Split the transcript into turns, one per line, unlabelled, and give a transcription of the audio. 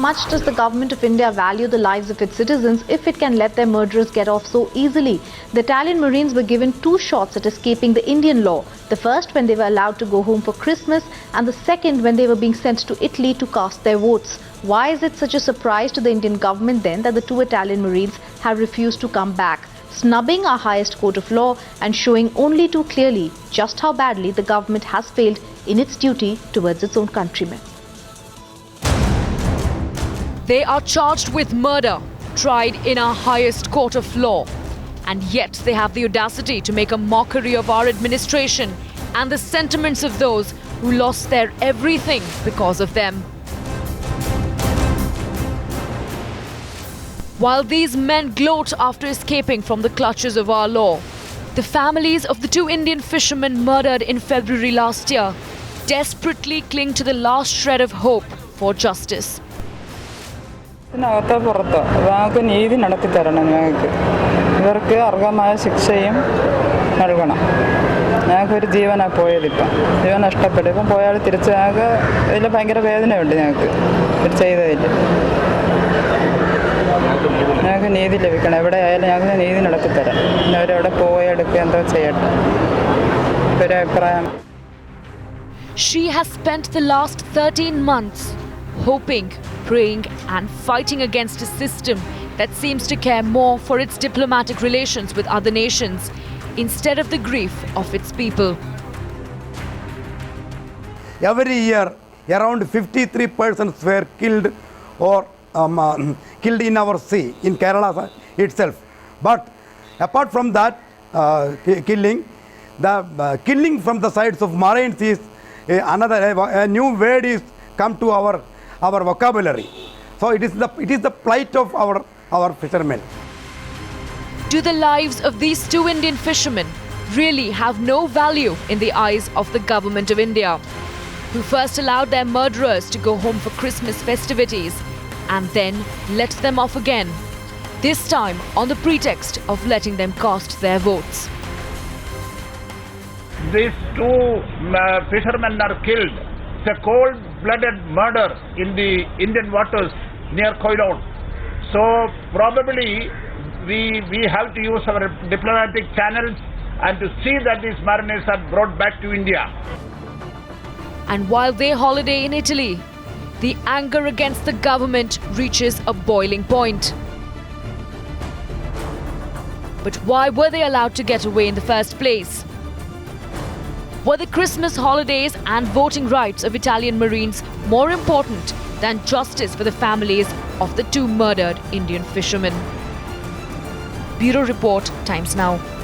Much does the government of India value the lives of its citizens if it can let their murderers get off so easily? The Italian Marines were given 2 shots at escaping the Indian law. The first when they were allowed to go home for Christmas, and the second when they were being sent to Italy to cast their votes. Why is it such a surprise to the Indian government then that the 2 Italian Marines have refused to come back, snubbing our highest court of law and showing only too clearly just how badly the government has failed in its duty towards its own countrymen?
They are charged with murder, tried in our highest court of law. And yet they have the audacity to make a mockery of our administration and the sentiments of those who lost their everything because of them. While these men gloat after escaping from the clutches of our law, the families of the 2 Indian fishermen murdered in February last year desperately cling to the last shred of hope for justice.
ഇതിനകത്ത് പുറത്ത് ഞങ്ങൾക്ക് നീതി നടത്തി തരണം. ഇവർക്ക് അർഹമായ ശിക്ഷയും നൽകണം. ഞങ്ങൾക്കൊരു ജീവനാണ് പോയതിപ്പം, ജീവൻ നഷ്ടപ്പെട്ടു. ഇപ്പം പോയാൽ തിരിച്ച് ഞങ്ങൾക്ക് ഇതിൽ ഭയങ്കര വേദനയുണ്ട്. ഞങ്ങൾക്ക് ഇത് ചെയ്തതിൽ ഞങ്ങൾക്ക് നീതി ലഭിക്കണം. എവിടെ ആയാലും ഞങ്ങൾക്ക് നീതി നടത്തി തരാം. പിന്നെ അവരവിടെ പോയെടുക്കുക എന്തോ ചെയ്യട്ടെ, ഒരു അഭിപ്രായം.
She has spent the last 13 months hoping, praying and fighting against a system that seems to care more for its diplomatic relations with other nations instead of the grief of its people.
Every year, around 53 persons were killed or killed in our sea, in Kerala itself. But apart from that killing, the killing from the sides of Marines is a new word is come to our vocabulary. So it is the plight of our fishermen.
Do the lives of these 2 Indian fishermen really have no value in the eyes of the government of India, who first allowed their murderers to go home for Christmas festivities and then let them off again, this time on the pretext of letting them cast their votes?
These 2 fishermen are killed. It's a cold-blooded murder in the Indian waters near Koilon. So probably we have to use our diplomatic channels and to see that these mariners are brought back to India.
And while they holiday in Italy, the anger against the government reaches a boiling point. But why were they allowed to get away in the first place? Were the Christmas holidays and voting rights of Italian Marines more important than justice for the families of the 2 murdered Indian fishermen? Bureau Report, Times Now.